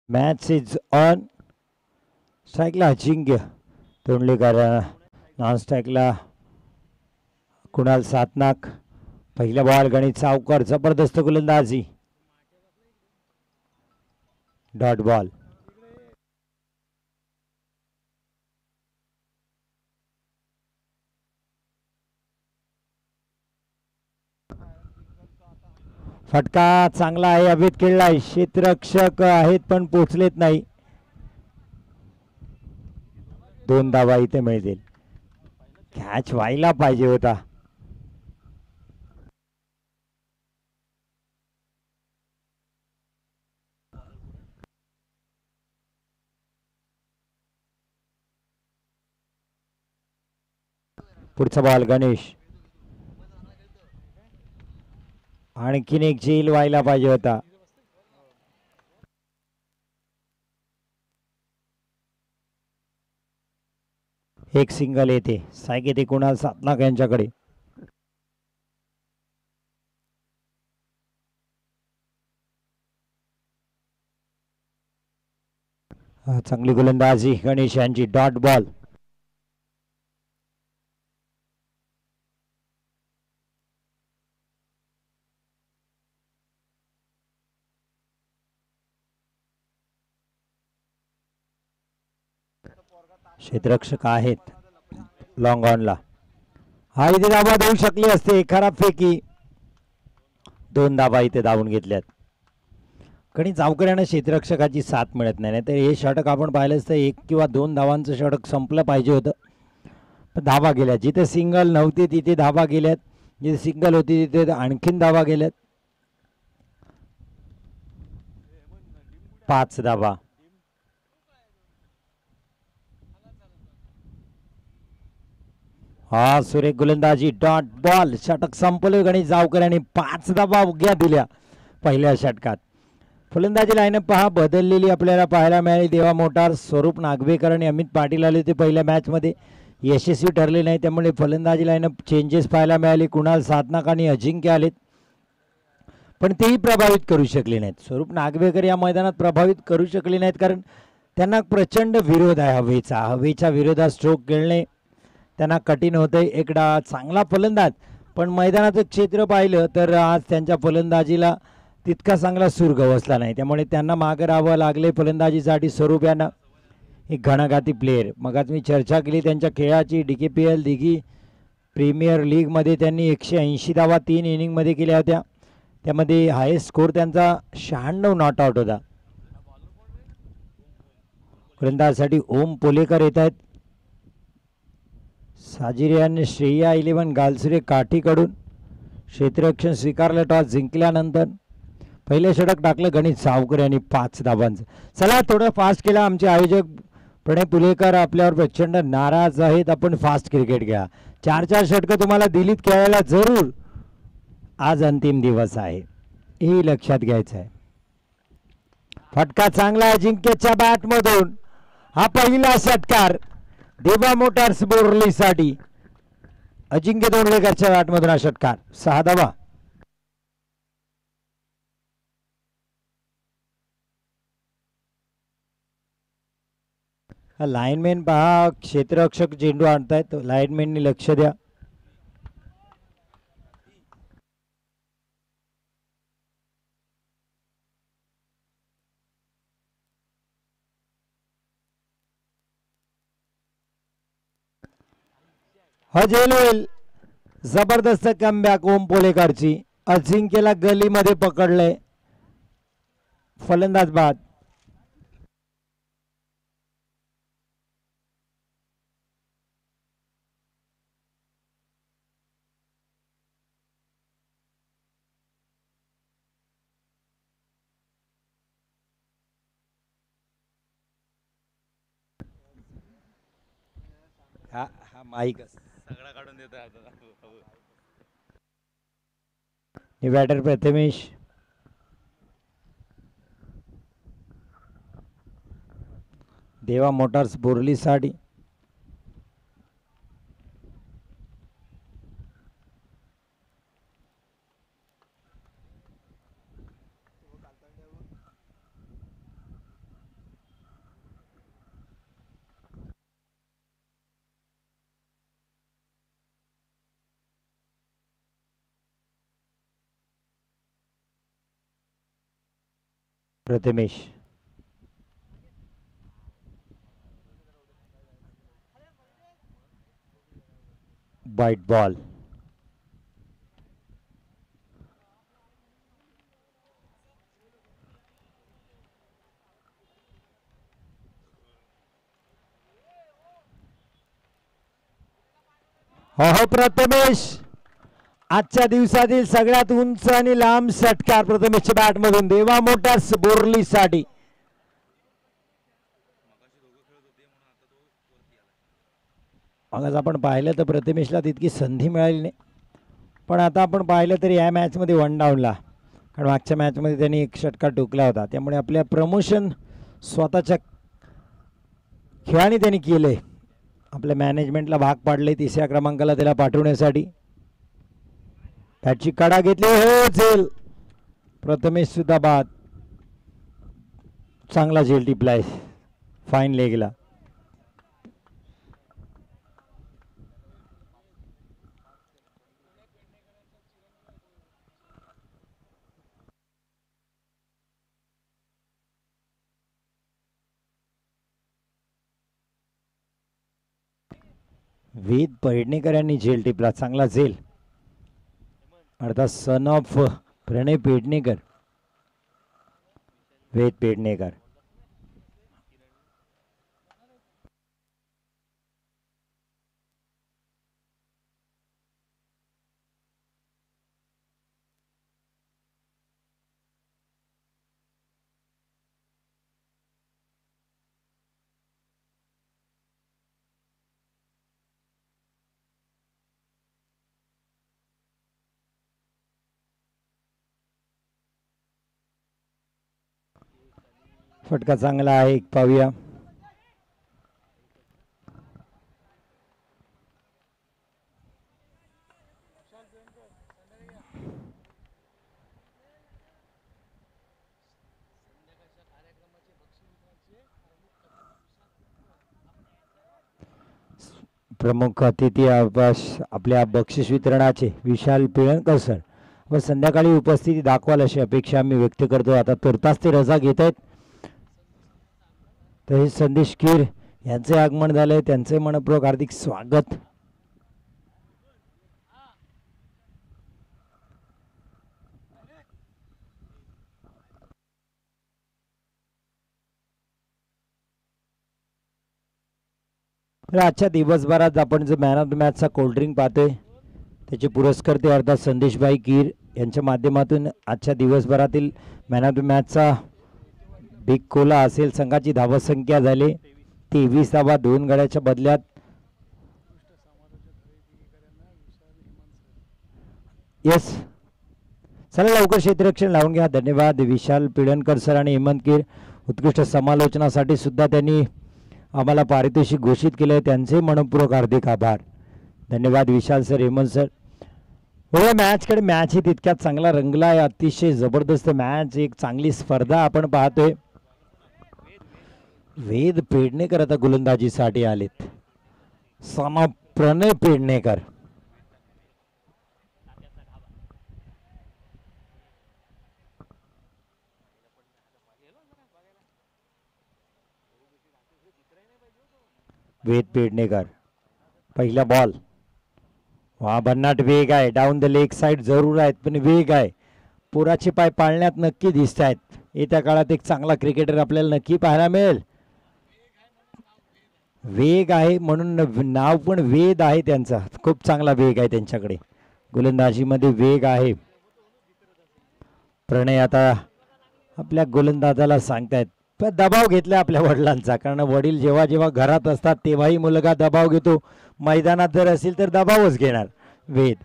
Match is on. स्ट्राईकला Ajinkya Tondlekar, non स्ट्राईकला कुणाल सातनाक. पहिला बॉल गणित सावकर, जबरदस्त गोलंदाजी, डॉट बॉल. फटका चांगला आहे, हवेत खेळलाय, क्षेत्ररक्षक आहेत पण पोचलेत नाही. 2 धावा इथे मिळतील. कॅच व्हायला पाहिजे होता. पुढचा बॉल गणेश, आणखीन एक झेल व्हायला पाहिजे होता. एक सिंगल येते. साईक येते कुणाल सातनाक यांच्याकडे. चांगली गोलंदाजी गणेश यांची, डॉट बॉल. क्षेत्ररक्षक आहेत लॉंग ऑनला. हा इथे धावा देऊ शकली असते, खराब फेकी. 2 धावा इथे धावून घेतल्यात. कणी जावकऱ्यांना क्षेत्ररक्षकाची साथ मिळत नाही, तर हे षटक आपण पाहिलंच तर 1 किंवा 2 धावांचं षटक संपलं पाहिजे होतं. पण धावा गेल्या, जिथे सिंगल नव्हती तिथे धावा गेल्यात, जिथे सिंगल होती तिथे आणखीन धावा गेल्यात. 5 धावा. हा सुरेख गोलंदाजी, डॉट बॉल. षटक संपलं गणेश जावकरांनी. 5 धावा उग्या दिल्या पहिल्या षटकात. फलंदाजी लाईनअप पहा बदललेली आपल्याला पाहायला मिळाली. देवा मोटार, स्वरूप नागवेकर आणि अमित पाटील आले होते पहिल्या मॅचमध्ये, यशस्वी ठरले नाही, त्यामुळे फलंदाजी लाईनअप चेंजेस पाहायला मिळाले. कुणाल सातनाक आणि अजिंक्य आलेत, पण तेही प्रभावित करू शकले नाहीत. स्वरूप नागवेकर या मैदानात प्रभावित करू शकले नाहीत, कारण त्यांना प्रचंड विरोध आहे हवेचा. हवेच्या विरोधात स्ट्रोक खेळणे त्यांना कठीण होते. एकदा चांगला फलंदाज, पण मैदानाचं क्षेत्र पाहिलं तर आज त्यांच्या फलंदाजीला तितका चांगला सूर गवसला नाही, त्यामुळे त्यांना मागे राहावं लागले फलंदाजीसाठी. स्वरूप यांना एक घणाघाती प्लेयर, मग आज मी चर्चा केली त्यांच्या खेळाची. DKPL दिघी प्रीमियर लीगमध्ये त्यांनी 180 धावा 3 इनिंगमध्ये केल्या होत्या, त्यामध्ये हायेस्ट स्कोर त्यांचा 96 नॉट आउट होता. फलंदाजीसाठी ओम पोलेकर येत आहेत. साजिरे आणि श्रेया 11 गालसुरे काठीकडून. क्षेत्ररक्षण स्वीकारलं टॉस जिंकल्यानंतर. पहिले षटक टाकलं गणेश सावकर यांनी 5 धावांचं. चला थोडं फास्ट केला. आमचे आयोजक प्रणय पुलेकर आपल्यावर प्रचंड नाराज आहेत. आपण फास्ट क्रिकेट घ्या. 4-4 षटकं तुम्हाला दिलीत खेळायला जरूर. आज अंतिम दिवस आहे, हे लक्षात घ्यायचं आहे. फटका चांगला अजिंक्यच्या बॅटमधून. हा पहिला षटकार देवा मोटार्स बोर्लीसाठी. अजिंक्य तोंडलेकरच्या बॅटमधून हा षटकार. 6 धावा. लाईनमॅन पहा, क्षेत्ररक्षक चेंडू आणतायत, लाईनमॅननी लक्ष द्या. झेल होईल. जबरदस्त कमबॅक ओम पोलेकरची. अजिंक्यला गलीमध्ये पकडले, फलंदाज बाद. हा माईक सगळा काढून देतो आता. बॅटर प्रथमेश. देवा मोटार्स बोर्लीसाठी. प्रथमेश वाईट बॉल. हो प्रथमेश, आजच्या दिवसातील सगळ्यात उंच आणि लांब षटकार प्रथमेशच्या बॅट मधून देवा मोटार्स बोर्लीसाठी. मगच आपण पाहिलं तर प्रथमेशला तितकी संधी मिळाली नाही, पण आता आपण पाहिलं तर या मॅचमध्ये वन डाऊनला, कारण मागच्या मॅचमध्ये त्यांनी एक षटकार टोकला होता, त्यामुळे आपल्या प्रमोशन स्वतःच्या खेळाने त्यांनी केले. आपल्या मॅनेजमेंटला भाग पाडले तिसऱ्या क्रमांकाला त्याला पाठवण्यासाठी. त्याची कडा घेतली, हो झेल. प्रथमेश सुद्धा बाद. चांगला झेल टिपलाय फाईन लेगला. वेद पेडणेकर यांनी झेल टिपला, चांगला झेल. अर्थात सन ऑफ प्रणय पेडणेकर, वेद पेडणेकर. फटका चांगला आहे, एक पाहूया. प्रमुख अतिथी आपल्या बक्षीस वितरणाचे विशाल पिळणकर सर व संध्याकाळी उपस्थिती दाखवाल अशी अपेक्षा आम्ही व्यक्त करतो. आता तुर्तास ते रजा घेत आहेत. तर संदेश कीर यांचे आगमन झाले, त्यांचे मनपूर्वक हार्दिक स्वागत. तर आजच्या दिवसभरात आपण जो मॅन ऑफ द मॅचचा कोल्ड्रिंक पाहतोय त्याचे पुरस्कर्ते अर्थात संदेशभाई कीर यांच्या माध्यमातून आजच्या दिवसभरातील मॅन ऑफ द मॅचचा बिग कोला असेल. संघाची धावसंख्या झाली 23 धावा, 2 गड्याच्या बदल्यात. येस, चला लवकर क्षेत्ररक्षण लावून घ्या. धन्यवाद विशाल पिळणकर सर आणि हेमंत कीर. उत्कृष्ट समालोचनासाठी सुद्धा त्यांनी आम्हाला पारितोषिक घोषित केले, त्यांचे मनपूर्वक हार्दिक आभार. धन्यवाद विशाल सर, हेमंत सर. हो, मॅचकडे मॅच ही तितक्यात चांगला रंगला आहे. अतिशय जबरदस्त मॅच, एक चांगली स्पर्धा आपण पाहतोय. वेद पेडणेकर आता गोलंदाजीसाठी आलेत. सम प्रणय पेडणेकर. वेद पेडणेकर, पहिला बॉल. वा, भन्नाट वेग आहे. डाऊन द लेग साइड जरूर आहेत, पण वेग आहे. पोराचे पाय पाळण्यात नक्की दिसत आहेत. येत्या काळात एक चांगला क्रिकेटर आपल्याला नक्की पाहायला मिळेल. वेग आहे म्हणून नाव पण वेद आहे त्यांचा. खूप चांगला वेग आहे त्यांच्याकडे, गोलंदाजीमध्ये वेग आहे. प्रणय आता आपल्या गोलंदाजाला सांगतायत, पण दबाव घेतला आपल्या वडिलांचा, कारण वडील जेव्हा जेव्हा घरात असतात तेव्हाही मुलगा दबाव घेतो. मैदानात जर असेल तर दबावच घेणार वेद,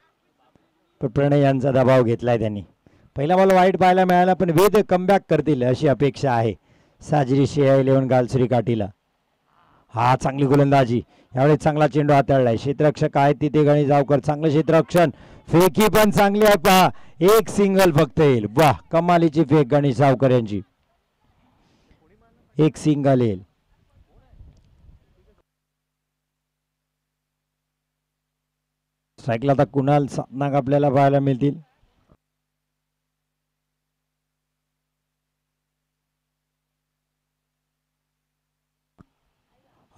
पण प्रणय यांचा दबाव घेतलाय त्यांनी. पहिला बॉल वाईट पाहायला मिळाला, पण वेद कमबॅक करतील अशी अपेक्षा आहे साजरी शेया 11 गालसुरी काठीला. हा, चांगली गोलंदाजी. यावेळी चांगला चेंडू हाताळलाय. क्षेत्ररक्षक आहेत तिथे गणेश जावकर, चांगलं क्षेत्ररक्षण. फेकी पण चांगली आहे, पहा एक सिंगल फक्त येईल. वाह, कमालीची फेक गणेश जावकर यांची, एक सिंगल येईल. स्ट्राईकला आता कुणाल सातनाग आपल्याला पाहायला मिळतील.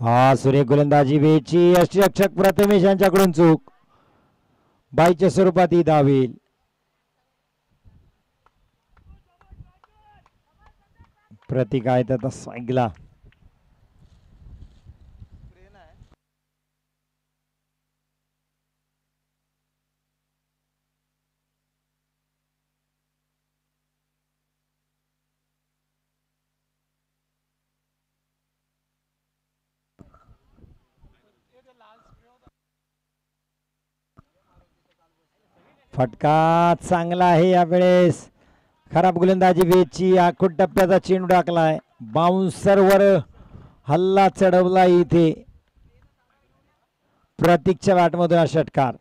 हा सुरेख गोलंदाजी वेची यष्टीरक्षक प्रथमेश यांच्याकडून चूक. बाईच्या स्वरूपात ही धाव येईल. प्रतीक आहे तर सायकला फटका चांगला आहे यावेळेस. खराब गोलंदाजी वेची आखूट टप्प्याचा चेंडू टाकलाय. बाउन्सर वर हल्ला चढवला इथे. प्रतीकच्या बॅटमधून हा षटकार.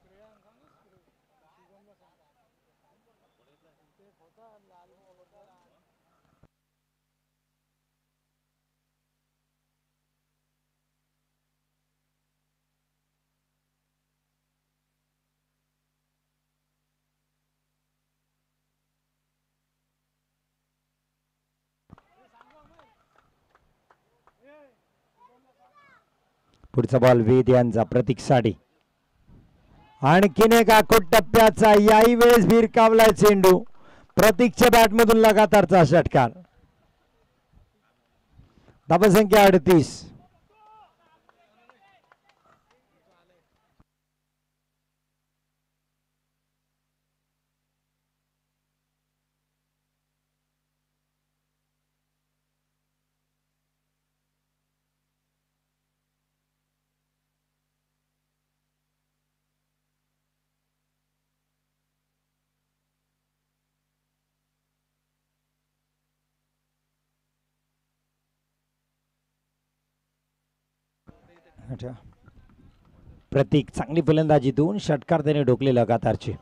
पुढचा बॉल वेद यांचा प्रतीक साठी. आणखीन एक आखूट टप्प्याचा याही वेळेस भिरकावलाय चेंडू. प्रतीकच्या बॅटमधून लगातारचा षटकार. धावसंख्या 38. प्रतीक चांगली फलंदाजी, 2 षटकार त्याने ढोकले लगातारचे.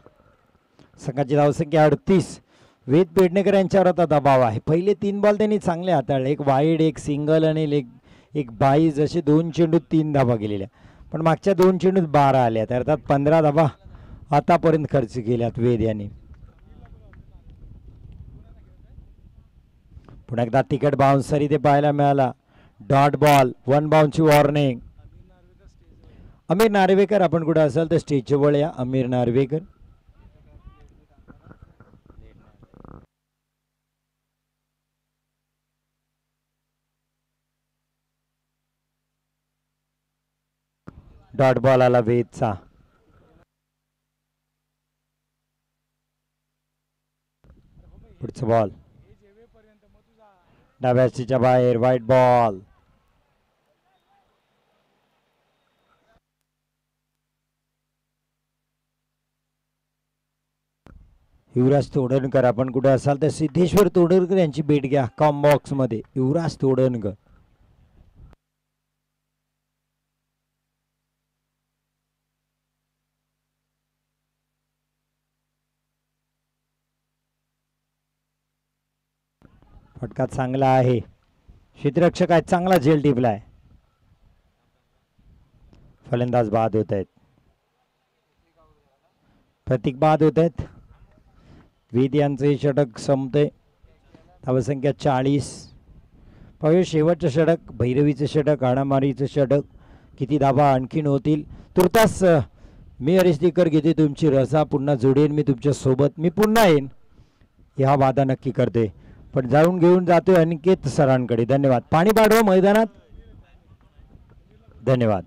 संघाची धावसंख्या 38. वेद पेडणेकर यांच्यावर आता दबाव आहे. पहिले 3 बॉल त्यांनी चांगले हाताळले. एक वाईड, एक सिंगल आणि एक बाईज असे 2 चेंडू 3 धाबा गेलेल्या. पण मागच्या 2 चेंडूत 12 आल्या, अर्थात 15 धाबा आतापर्यंत खर्च केल्यात वेद यांनी. पुन्हा एकदा तिकट बाउन्सर इथे पाहायला मिळाला. डॉट बॉल, 1 बाउन्सची वॉर्निंग. अमीर नार्वेकर, आपण कुठे असाल तर स्टेजच्या वर या. अमीर नार्वेकर. डॉट बॉल आला वेदचा. पुढचा बॉल डाव्या स्टेजच्या बाहेर, व्हाईट बॉल. युवराज तोडणकर, आपण कुठे असाल तर सिद्धेश्वर तोडणकर यांची भेट घ्या कॉम्बॉक्स मध्ये. युवराज तोडणकर. फटका चांगला आहे. क्षेत्ररक्षक आहे, चांगला झेल टिपलाय. फलंदाज बाद होत आहेत. प्रतीक बाद होत आहेत. वेद यांचे षटक संपते. धावसंख्या 40. पाहूया शेवटचं षटक, भैरवीचं षटक, हाणामारीचं षटक. किती धाबा आणखीन होतील. तुर्तास मी हरीश दिकर घेते तुमची रजा. पुन्हा जोडेन मी तुमच्या सोबत. मी पुन्हा येईन ह्या वादा नक्की करते. पण जाऊन घेऊन जातोय अनिकेत सरांकडे. धन्यवाद. पाणी पाठवा मैदानात. धन्यवाद.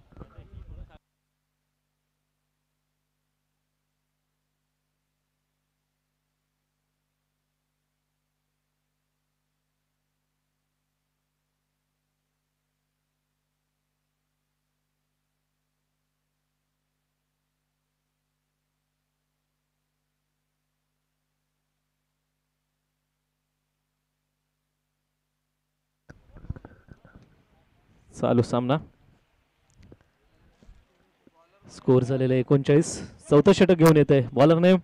चालू सामना. स्कोर झालेला 39. चौथं षटक घेऊन येते. Bowler name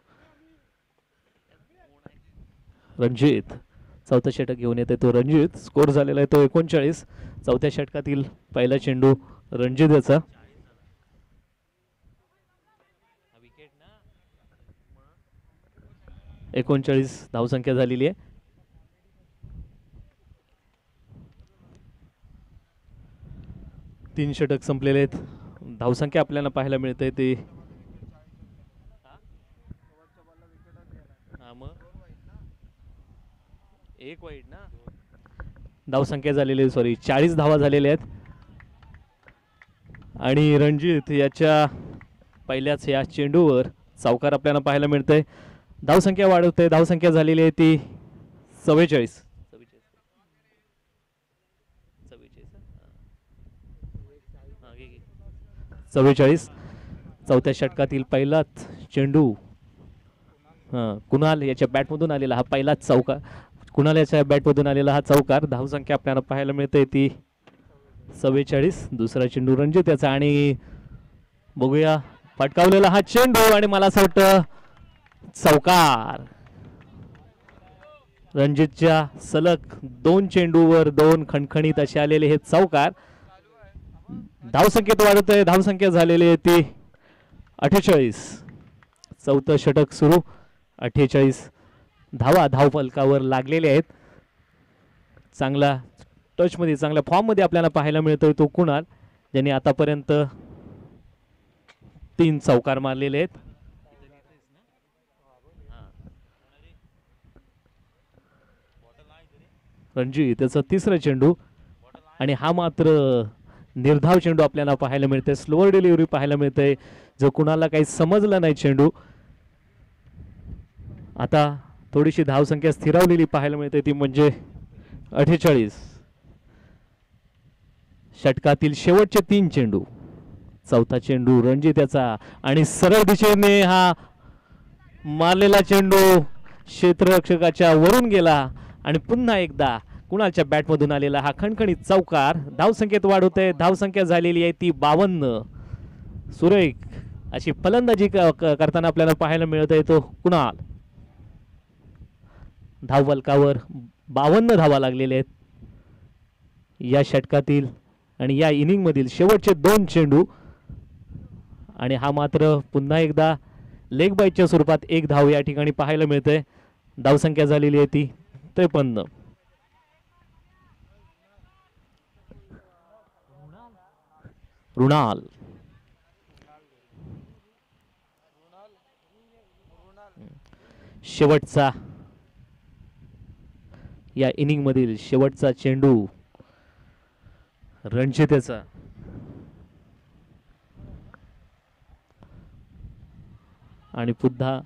Ranjit. चौथं षटक घेऊन येते तो रणजित. स्कोर झालेला आहे तो 39. चौथ्या षटकातील पहिला चेंडू रणजित याचा. विकेट 39 धावसंख्या झालेली आहे. 3 षटक संपलेले आहेत. धावसंख्या आपल्याला पाहायला मिळते ते एक वाईट ना. धावसंख्या झालेली सॉरी 40 धावा झालेल्या आहेत आणि रणजित याच्या पहिल्याच या चेंडूवर चौकार आपल्याला पाहायला मिळतंय. धावसंख्या वाढवते. धावसंख्या झालेली आहे ती 44. 44. चौथ्या षटकातील पहिलाच चेंडू कुणाल याच्या बॅटमधून आलेला हा पहिलाच चौकार. कुणाल याच्या बॅटमधून आलेला हा चौकार. धावसंख्या आपल्याला पाहायला मिळते ती 44. दुसरा चेंडू रणजित याचा आणि बघूया फटकावलेला हा चेंडू आणि मला असं वाटतं चौकार. रणजितच्या सलग 2 चेंडूवर 2 खणखणीत असे आलेले हे चौकार. धावसंख्येत वाढत आहे. धावसंख्या झालेली आहे ती 48. चौथं षटक सुरू. 48 धावा धावफलकावर लागलेले आहेत. चांगला टचमध्ये चांगल्या फॉर्ममध्ये आपल्याला पाहायला मिळतोय तो कुणाल, ज्यांनी आतापर्यंत 3 चौकार मारलेले आहेत. रणजी त्याचा तिसरा चेंडू आणि हा मात्र निर्धाव चेंडू आपल्याला पाहायला मिळते. स्लोअर डिलिव्हरी पाहायला मिळते. जो कुणाला काही समजलं नाही चेंडू. आता थोडीशी धावसंख्या स्थिरावलेली पाहायला मिळते ती म्हणजे 48. षटकातील शेवटचे 3 चेंडू. चौथा चेंडू रणजित याचा आणि सरळ दिशेने हा मारलेला चेंडू क्षेत्ररक्षकाच्या वरून गेला आणि पुन्हा एकदा कुणालच्या बॅटमधून आलेला हा खणखणीत चौकार. धावसंख्येत वाढ होते. धावसंख्या झालेली आहे ती 52. सुरेख अशी फलंदाजी करताना आपल्याला पाहायला मिळत आहे तो कुणाल. धावफलकावर 52 धावा लागलेल्या आहेत या षटकातील आणि या इनिंग मधील शेवटचे 2 चेंडू. आणि हा मात्र पुन्हा एकदा लेग बाईच्या स्वरूपात 1 धाव या ठिकाणी पाहायला मिळते. धावसंख्या झालेली आहे ती 53. रुणाल शेवटचा या इनिंग मधील शेवटचा चेंडू रणजित याचा आणि पुन्हा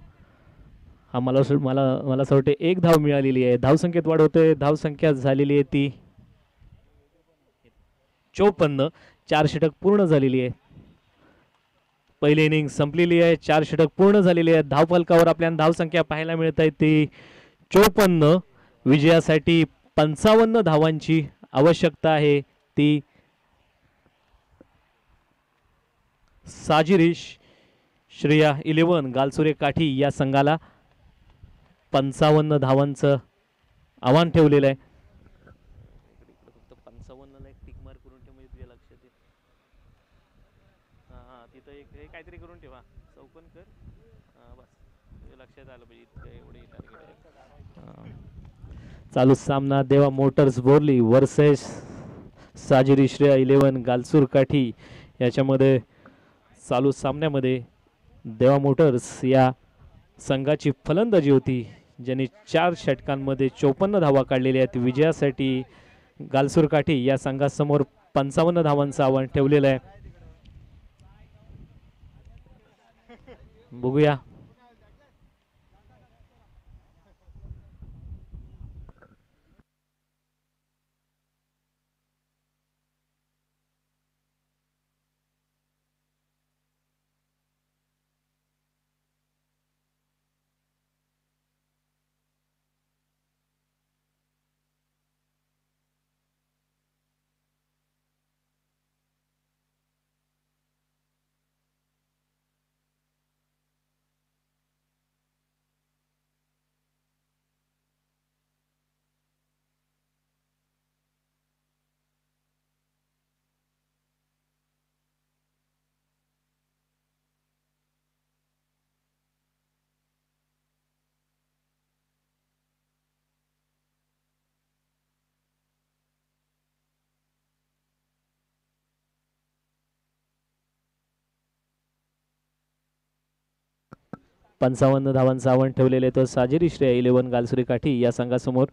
हा मला असं वाटतं 1 धाव मिळालेली आहे. धावसंख्येत वाढ होते. धावसंख्या झालेली आहे ती 54. 4 षटक पूर्ण झालेली आहे. पहिली इनिंग संपलेली आहे. 4 षटक पूर्ण झालेली आहेत. धावफलकावर आपल्याला धावसंख्या पाहायला मिळत आहे ती 54. विजयासाठी 55 धावांची आवश्यकता आहे. ती साजिरिश श्रेया 11 गालसुरे काठी या संघाला 55 धावांचं आव्हान ठेवलेलं आहे. 55 ला एक टिक मार्क करून ठेव म्हणजे तुझ्या लक्षात येईल. तिथं एक काहीतरी करून ठेवा. चौकन कर. बस तुझ्या लक्षात आलं पाहिजे. एवढे टार्गेट आहे. चालू सामना देवा मोटर्स बोरली वर्सेस साजिरी श्रेया 11 गालसूर काठी याच्यामध्ये चालू सामन्यामध्ये देवा मोटर्स या संघाची फलंदाजी होती, ज्यांनी 4 षटकांमध्ये 54 धावा काढलेल्या आहेत. विजयासाठी गालसूर काठी या संघासमोर 55 धावांचं आव्हान ठेवलेलं आहे. बघूया 55 धावांचा आव्हान ठेवलेले तो साजिरी श्रेय 11 गालसुरी काठी या संघासमोर.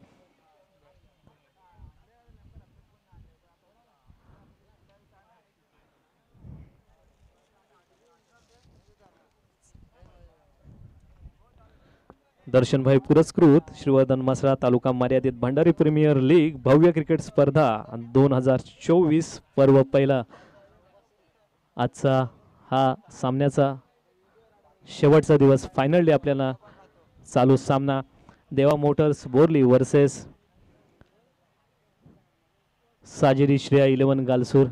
दर्शनभाई पुरस्कृत श्रीवर्धन मसरा तालुका मर्यादित भंडारी प्रीमियर लीग भव्य क्रिकेट स्पर्धा 2024 पर्व पहिला. आजचा हा सामन्याचा शेवटचा दिवस, फायनल डे आपल्याला चालू सामना देवा मोटर्स बोरली वर्सेस साजिरी श्रेया 11 गालसूर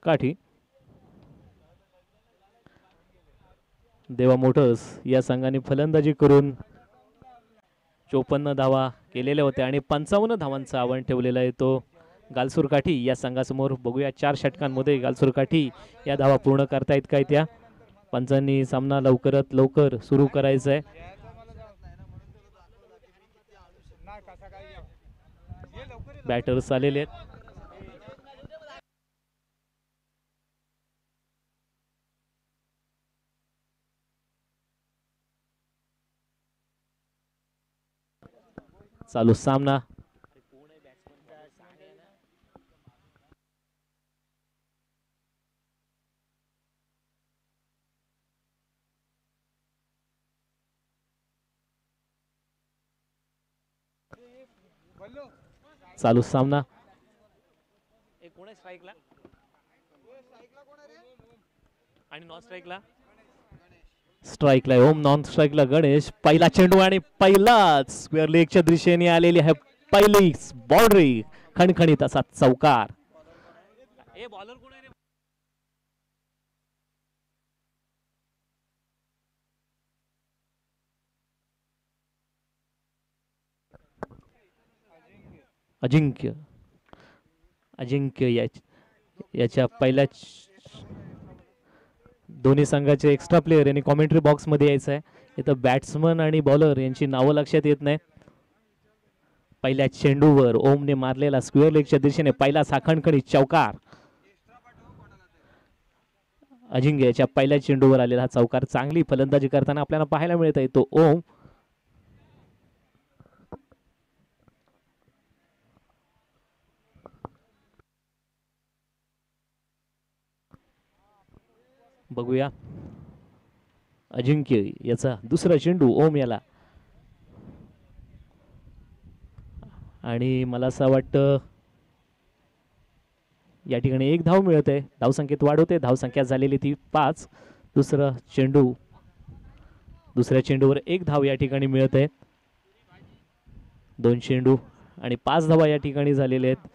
काठी. देवा मोटर्स या संघाने फलंदाजी करून 54 धावा केलेल्या होत्या आणि 55 धावांचं आव्हान ठेवलेलं आहे तो गालसूर काठी या संघासमोर. बघूया 4 षटकांमध्ये गालसूर काठी या धावा पूर्ण करतायत काय त्या. पंचांनी सामना लवकरात लवकर सुरू करायचा आहे. बॅटर्स आलेले आहेत. चालू सामना चालू सामना स्ट्राईकला आणि नॉन स्ट्राईकला स्ट्राईकला ओम, नॉन स्ट्राईकला गणेश. पहिला चेंडू आणि पहिलाच स्क्वेअर लेगच्या दिशेने आलेली आहे पहिलीच बाउंड्री. खणखणीत असा चौकार. अजिंक्य अजिंक्य याच्या पहिल्या दोन्ही संघाचे एक्स्ट्रा प्लेयर यांनी कॉमेंट्री बॉक्स मध्ये यायचं आहे. इथं बॅट्समन आणि बॉलर यांची नावं लक्षात येत नाही. पहिल्या चेंडूवर ओमने मारलेला स्क्वेअर लेगच्या दिशेने पहिला साखणखणी चौकार. अजिंक्य याच्या पहिल्या चेंडूवर आलेला हा चौकार. चांगली फलंदाजी करताना आपल्याला पाहायला मिळत आहे तो ओम. बघूया अजिंक्य याचा दुसरा चेंडू ओम याला. आणि मला असं वाटतं या ठिकाणी एक धाव मिळत आहे. धावसंख्येत वाढ होते. धावसंख्या झालेली ती 5. दुसरा चेंडू, दुसऱ्या चेंडूवर एक धाव या ठिकाणी मिळत आहे. 2 चेंडू आणि 5 धावा या ठिकाणी झालेले आहेत.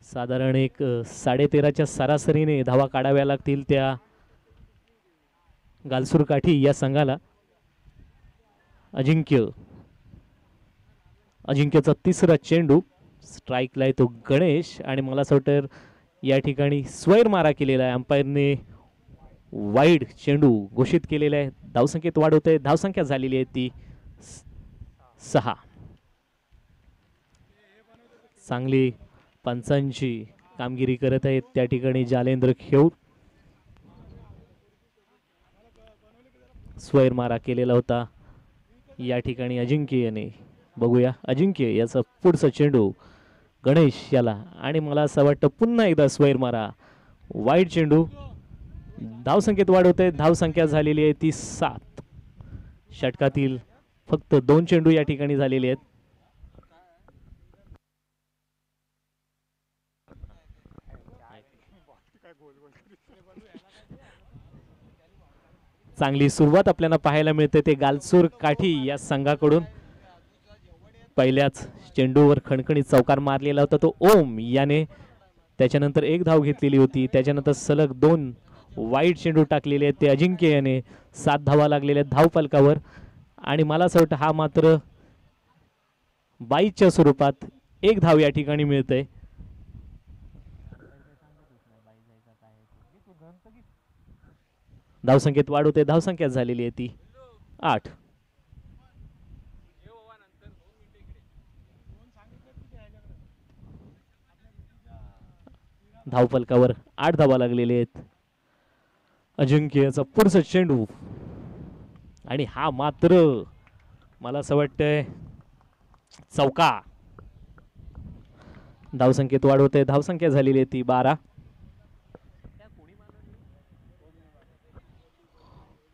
साधारण एक 13.5च्या सरासरीने धावा काढाव्या लागतील त्या गालसूर काठी या संघाला. अजिंक्यचा तिसरा चेंडू स्ट्राईकला येतो गणेश. आणि मला असं वाटतं या ठिकाणी स्वैर मारा केलेला आहे. अंपायरने वाईड चेंडू घोषित केलेला आहे. धावसंख्येत वाढ होते. धावसंख्या झालेली आहे ती 6. चांगली पंचांची कामगिरी करत आहेत त्या ठिकाणी जालेंद्र खेऊर. स्वैर मारा केलेला होता या ठिकाणी अजिंक्य याने. बघूया अजिंक्य याचा पुढचा चेंडू गणेश याला. आणि मला असं वाटतं पुन्हा एकदा स्वैर मारा, वाईड चेंडू. धावसंख्येत वाढ होते. धावसंख्या झालेली आहे ती 7. षटकातील फक्त 2 चेंडू या ठिकाणी झालेले आहेत. चांगली सुरुवात आपल्याला पाहायला मिळते ते गालसूर काठी या संघाकडून. पहिल्याच चेंडूवर खणखणीत चौकार मारलेला होता तो ओम याने. त्याच्यानंतर एक धाव घेतलेली होती. त्याच्यानंतर सलग 2 वाईड चेंडू टाकलेले आहेत ते अजिंक्य याने. 7 धावा लागलेल्या आहेत धावफलकावर. आणि मला असं वाटतं हा मात्र 22च्या स्वरूपात एक धाव या ठिकाणी मिळते. धावसंख्येत वाढ होते. धावसंख्या झालेली आहे ती 8. धावफलकावर 8 धावा लागलेले आहेत. अजिंक्यचा पुढचा चेंडू आणि हा मात्र मला असं वाटतंय चौका. धावसंख्येत वाढ होते. धावसंख्या झालेली आहे ती 12.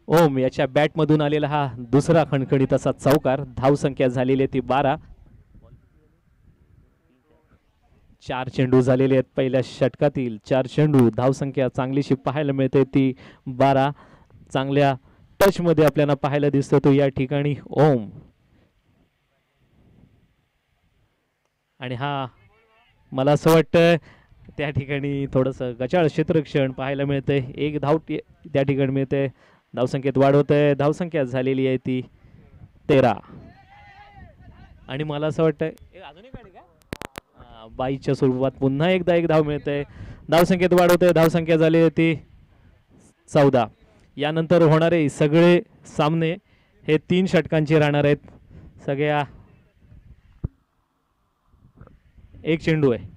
ओम याच्या बॅट मधून आलेला हा दुसरा खणखणीत असा चौकार. धावसंख्या झालेली आहे ती 12. 4 चेंडू झालेले आहेत पहिल्या षटकातील. 4 चेंडू. धावसंख्या चांगलीशी पाहायला मिळते ती 12. चांगल्या टच मध्ये आपल्याला पाहायला दिसतो तो या ठिकाणी ओम. आणि हा मला असं वाटतं त्या ठिकाणी थोडंसं गचाळ क्षेत्ररक्षण पाहायला मिळते. एक धाव त्या ठिकाणी मिळते. धावसंख्येत वाढ होते. धावसंख्या झालेली आहे ती 13. आणि मला असं वाटतं अजून एक गाडी का बाईच्या स्वरूपात पुन्हा एकदा एक धाव मिळते. धावसंख्येत वाढ होते. धावसंख्या झाली आहे ती 14. यानंतर होणारे सगळे सामने हे 3 षटकांचे राहणार आहेत. सगळ्या एक चेंडू आहे.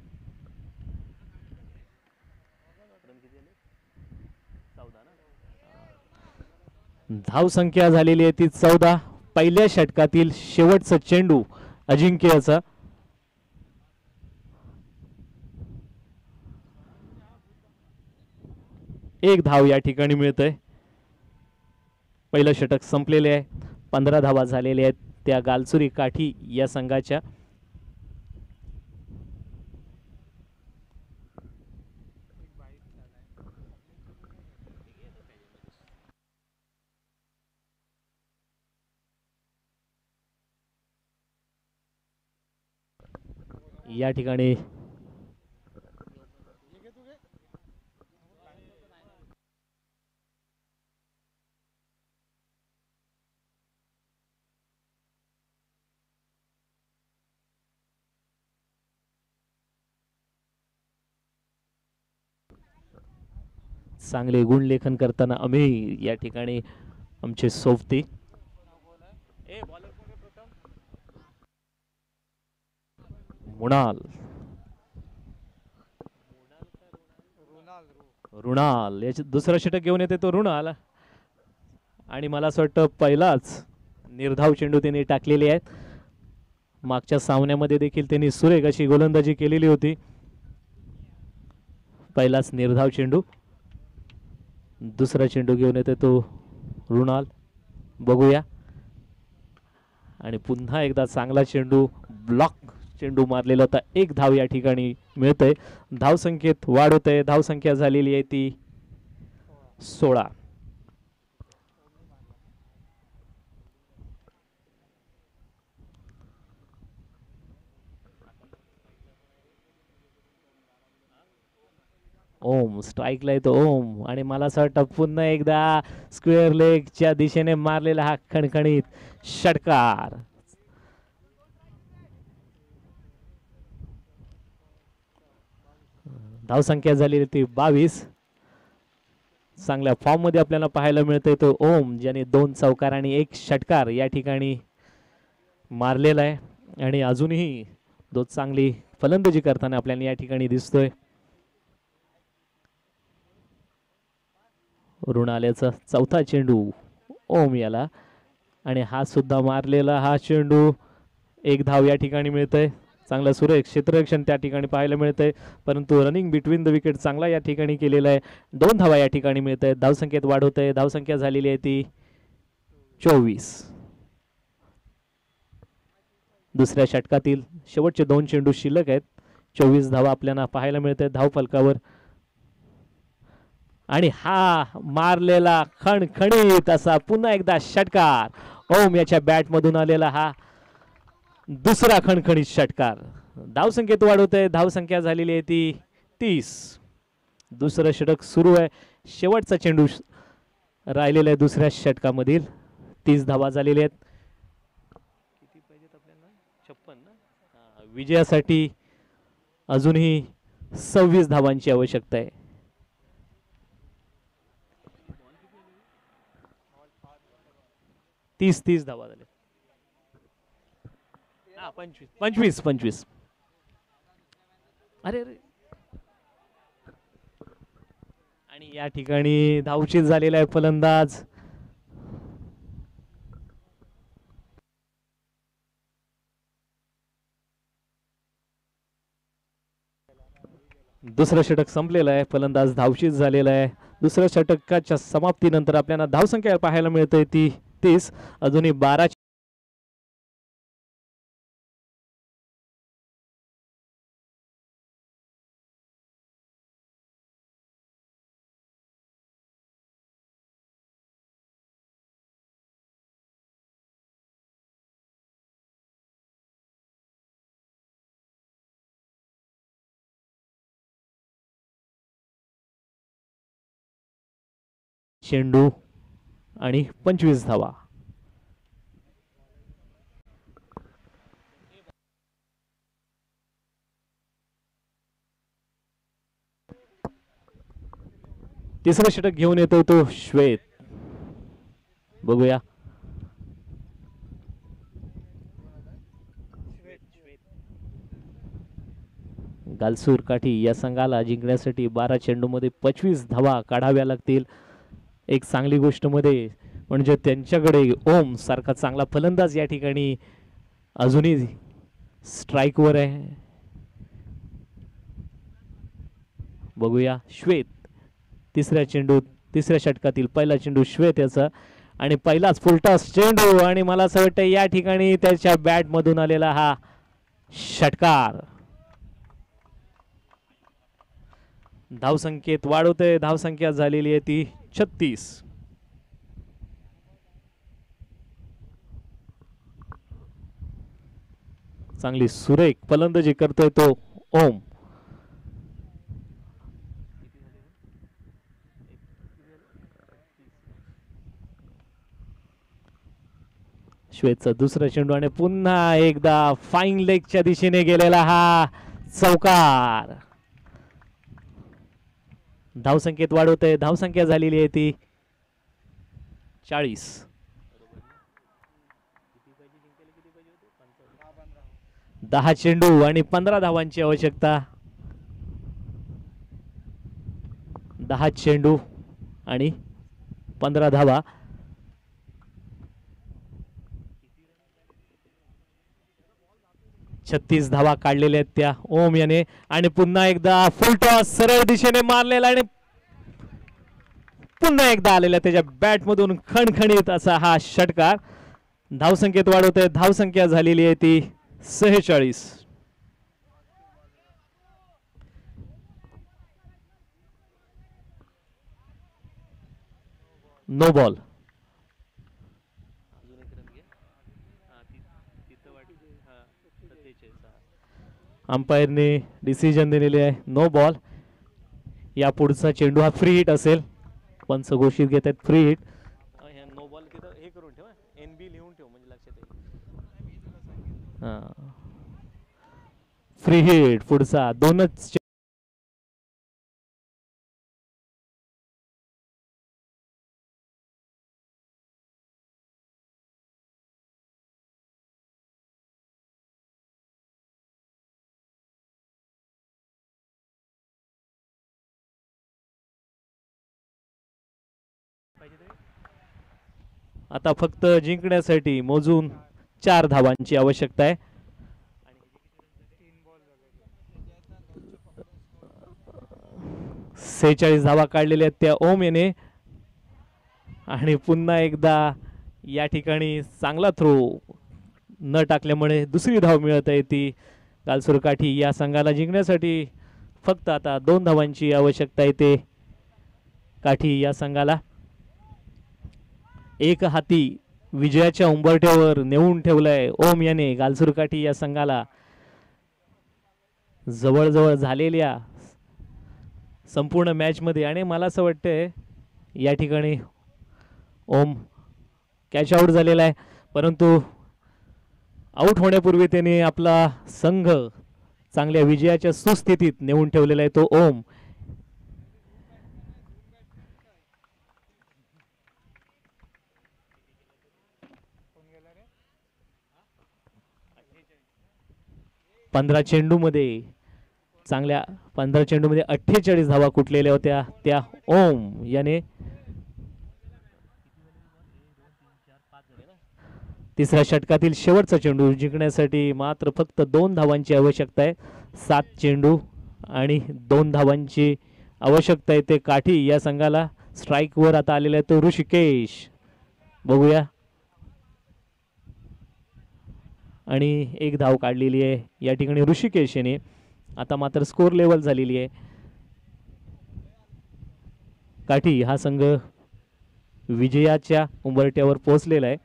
धावसंख्या झालेली आहे ती 14. पहिल्या षटकातील शेवटचा चेंडू अजिंक्यचा. एक धाव या ठिकाणी मिळतंय. पहिलं षटक संपलेले आहे. 15 धावा झालेल्या आहेत त्या गालसुरी काठी या संघाच्या. या ठिकाणी चांगले गुणलेखन करताना आम्ही या ठिकाणी आमचे सोबती मुणाल रुणाल याचे दुसरा षटक घेऊन येते तो रुणाल. आणि मला असं वाटतं पहिलाच निर्धाव चेंडू त्यांनी टाकलेले आहेत. मागच्या सामन्यामध्ये देखील त्यांनी सुरेख अशी गोलंदाजी केलेली होती. पहिलाच निर्धाव चेंडू. दुसरा चेंडू घेऊन येते तो रुणाल. बघूया. आणि पुन्हा एकदा चांगला चेंडू ब्लॉक चेंडू मारलेला होता. एक धाव या ठिकाणी मिळतंय. धावसंख्येत वाढ होते. धावसंख्या झालेली आहे ती 16. ओम स्ट्राईकला येतो ओम. आणि मला असं वाटतं पुन्हा एकदा स्क्वेअर लेगच्या दिशेने मारलेला हा खणखणीत षटकार. धावसंख्या झालेली ती 22. चांगल्या फॉर्म मध्ये आपल्याला पाहायला मिळतोय तो ओम, ज्याने 2 चौकार आणि 1 षटकार या ठिकाणी मारलेला आहे. आणि अजूनही तो चांगली फलंदाजी करताना आपल्याला या ठिकाणी दिसतोय. रुणाल्याचा चौथा चेंडू ओम याला. आणि हा सुद्धा मारलेला हा चेंडू. एक धाव या ठिकाणी मिळतंय. चांगलं सुरेख क्षेत्ररक्षण त्या ठिकाणी पाहायला मिळतंय. परंतु रनिंग बिटवीन द विकेट चांगला या ठिकाणी केलेला आहे. 2 धावा या ठिकाणी मिळत आहेत. धावसंख्येत वाढ होत आहे. धावसंख्या झालेली आहे ती 24. दुसऱ्या षटकातील शेवटचे 2 चेंडू शिल्लक आहेत. 24 धावा आपल्याला पाहायला मिळत आहेत धावफलकावर. आणि हा मारलेला खणखणीत असा पुन्हा एकदा षटकार. ओम याच्या बॅट मधून आलेला हा दुसरा खणखणीत षटकार. धावसंख्येत वाढ होते. धावसंख्या झालेली आहे ती 30. दुसरं षटक सुरू आहे. शेवटचा चेंडू राहिलेला आहे दुसऱ्या षटकामधील. 30 धावा झालेल्या आहेत. किती पाहिजेत आपल्याला? 56 ना. विजयासाठी अजूनही 26 धावांची आवश्यकता आहे. 30 धावा झाले. 25. अरे अरे या ठिकाणी धावचीत झालेला आहे फलंदाज. दुसरं षटक संपलेलं आहे. फलंदाज धावचीत झालेला आहे. दुसऱ्या षटकाच्या समाप्तीनंतर आपल्याला धावसंख्या पाहायला मिळते ती 30. अजूनही 12 चेंडू आणि 25 धावा. तिसरं षटक घेऊन येतो तो श्वेत. बघूया. गालसूर काठी या संघाला जिंकण्यासाठी 12 चेंडूमध्ये 25 धावा काढाव्या लागतील. एक चांगली गोष्ट मध्ये म्हणजे त्यांच्याकडे ओम सारखा चांगला फलंदाज या ठिकाणी अजूनही स्ट्राईकवर आहे. बघूया श्वेत. तिसऱ्या षटकातील पहिला चेंडू श्वेत याचा आणि पहिलाच फुलटॉस चेंडू आणि मला असं वाटतं या ठिकाणी त्याच्या बॅट मधून आलेला हा षटकार. धावसंख्येत वाढवतोय. धावसंख्या झालेली आहे ती 36. चांगली सुरेख फलंदाजी करतोय तो ओम. श्वेतचा दुसरा चेंडू आणि पुन्हा एकदा फाईन लेगच्या दिशेने गेलेला हा चौकार. धावसंख्येत वाढवतोय. धावसंख्या झालेली आहे ती 40. 10 चेंडू आणि 15 धावांची आवश्यकता. 10 चेंडू आणि 15 धावा. छत्तीस धावा काढलेल्या आहेत त्या ओम याने आणि पुन्हा एकदा फुलटॉस सरळ दिशेने मारलेला आणि पुन्हा एकदा आलेला त्याच्या बॅट मधून खणखणीत असा हा षटकार. धावसंख्येत वाढवतोय. धावसंख्या झालेली आहे ती 46. No ball. अंपायरने डिसिजन दिलेले आहे नो बॉल. या पुढचा चेंडू हा फ्री हिट असेल. पंच घोषित घेत आहेत फ्री हिट. नो बॉल तिथं हे करून ठेव. NB लिहून ठेव म्हणजे लक्षात येईल. फ्री हिट पुढचा दोनच. आता फक्त जिंकण्यासाठी मोजून 4 धावांची आवश्यकता आहे. 46 धावा काढलेल्या आहेत त्या ओम याने आणि पुन्हा एकदा या ठिकाणी चांगला थ्रो न टाकल्यामुळे दुसरी धाव मिळत आहे ती गालसूर काठी या संघाला जिंकण्यासाठी फक्त आता 2 धावांची आवश्यकता येते काठी या संघाला. एक हाती विजयाच्या उंबरठ्यावर नेऊन ठेवलाय ओम याने गालसूर काठी या संघाला. जवळजवळ झालेल्या संपूर्ण मॅच मध्ये आणि मला असं वाटतंय या ठिकाणी ओम कॅच आउट झालेला आहे परंतु आउट होण्यापूर्वी त्याने आपला संघ चांगल्या विजयाच्या सुस्थितीत नेऊन ठेवलेला आहे तो ओम. पंधरा चेंडू मध्ये चांगल्या 15 चेंडूमध्ये 48 धावा कुठलेल्या होत्या त्या ओम याने तिसऱ्या षटकातील शेवटचा चेंडू जिंकण्यासाठी मात्र फक्त 2 धावांची आवश्यकता आहे. 7 चेंडू आणि 2 धावांची आवश्यकता आहे ते काठी या संघाला. स्ट्राईक वर आता आलेला आहे तो ऋषिकेश. बघूया आणि 1 धाव काढलेली आहे या ठिकाणी ऋषिकेश याने. आता मात्र स्कोर लेवल झालेली आहे. काठी हा संघ विजयाच्या उंबरठ्यावर पोहोचलेला आहे.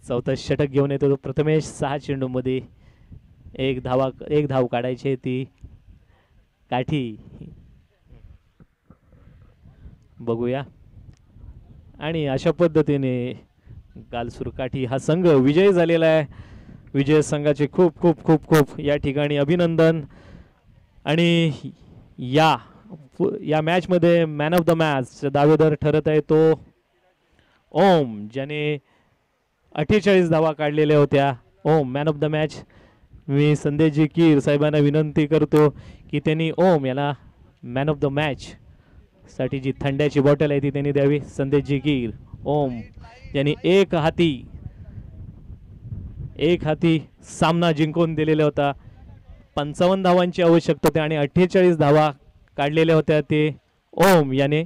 चौथा षटक घेऊन येतो तो प्रथमेश. 6 चेंडूमध्ये 1 धाव काढायची आहे ती काठी. बघूया आणि अशा पद्धतीने गालसूर काठी हा संघ विजयी झालेला आहे. विजय संघाचे खूप खूप खूप खूप या ठिकाणी अभिनंदन. आणि या मॅचमध्ये मॅन ऑफ द मॅच दावेदार ठरत आहे तो ओम ज्याने 48 धावा काढलेल्या होत्या. ओम मॅन ऑफ द मॅच. मी संदेशजी कीर साहेबांना विनंती करतो की त्यांनी ओम याला मॅन ऑफ द मॅच साठी जी थंड्याची बॉटल आहे ती त्यांनी द्यावी. संदेशजी कीर. ओम यांनी एक हाती सामना जिंकून दिलेला होता. 55 धावांची आवश्यकता होती आणि 48 धावा काढलेल्या होत्या ते ओम याने.